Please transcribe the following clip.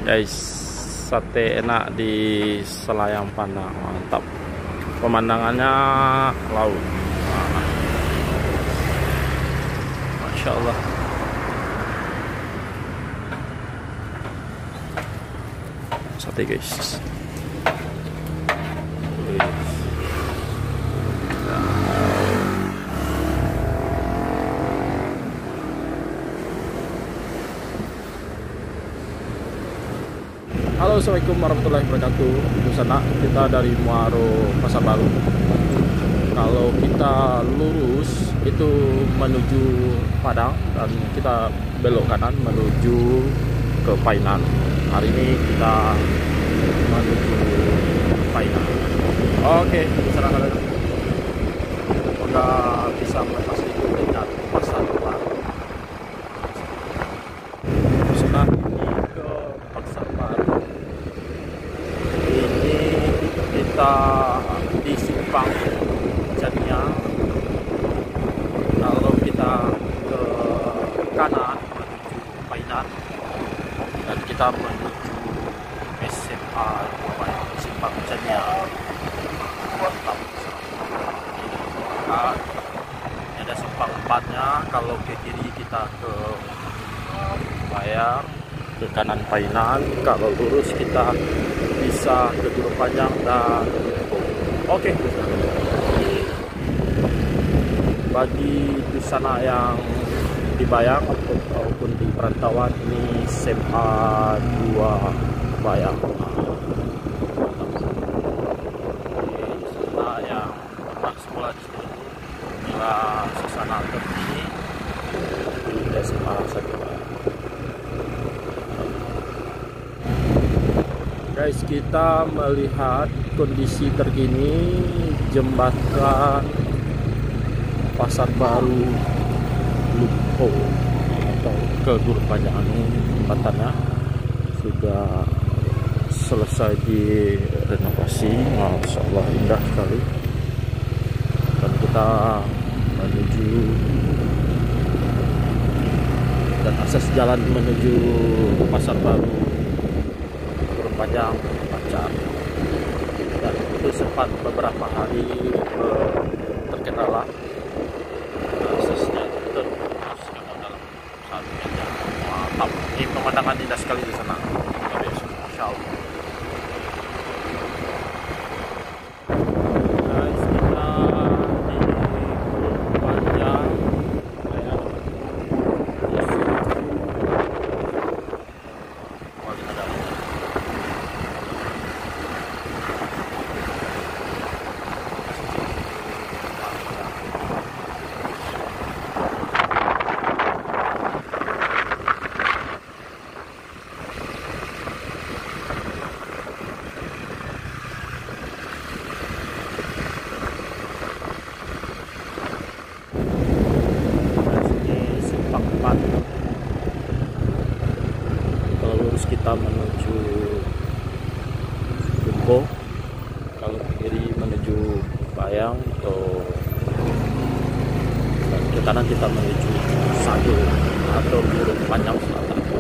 Guys, sate enak di Selayang Pandang, mantap. Pemandangannya laut. Masya Allah. Sate guys. Halo, assalamualaikum warahmatullahi wabarakatuh. Di sana kita dari Muaro Pasar Baru. Kalau kita lurus itu menuju Padang dan kita belok kanan menuju ke Painan. Hari ini kita menuju Painan. Oke, di sana kalian udah bisa melepas itu dengan Pasar Baru. Sana ke Pasar Baru. Kita di simpang Jania. Kalau kita ke kanan menuju Painan dan kita menuju SMA simpang Jania. Mantap. Nah, ini ada simpang 4-nya. Kalau ke kiri kita ke Bayang, ke kanan Painan. Kalau lurus kita bisa ke Gunung Panjang dan oke. Bagi di sana yang di Bayang ataupun di perantauan, ini SMA 2 Bayang. Di sana yang pernah sekolah di sini, inilah suasana terkini di SMA 1 Bayang. Guys, kita melihat kondisi terkini jembatan Pasar Baru Lupo atau ke Gunung Panjang. Jembatannya sudah selesai direnovasi, Masya Allah, indah sekali. Dan kita menuju, dan akses jalan menuju Pasar Baru Panjang lancar, dan itu sempat beberapa hari terkendala aksesnya terus dalam satu jam. Mantap, ini pemandangan indah sekali di sana, Masya Allah. Guys, kita di Gunung Panjang. Kalau lurus kita menuju Jumbo, kalau kiri menuju Bayang, dan ke kanan kita menuju Sado atau Gunung Panjang Selatan.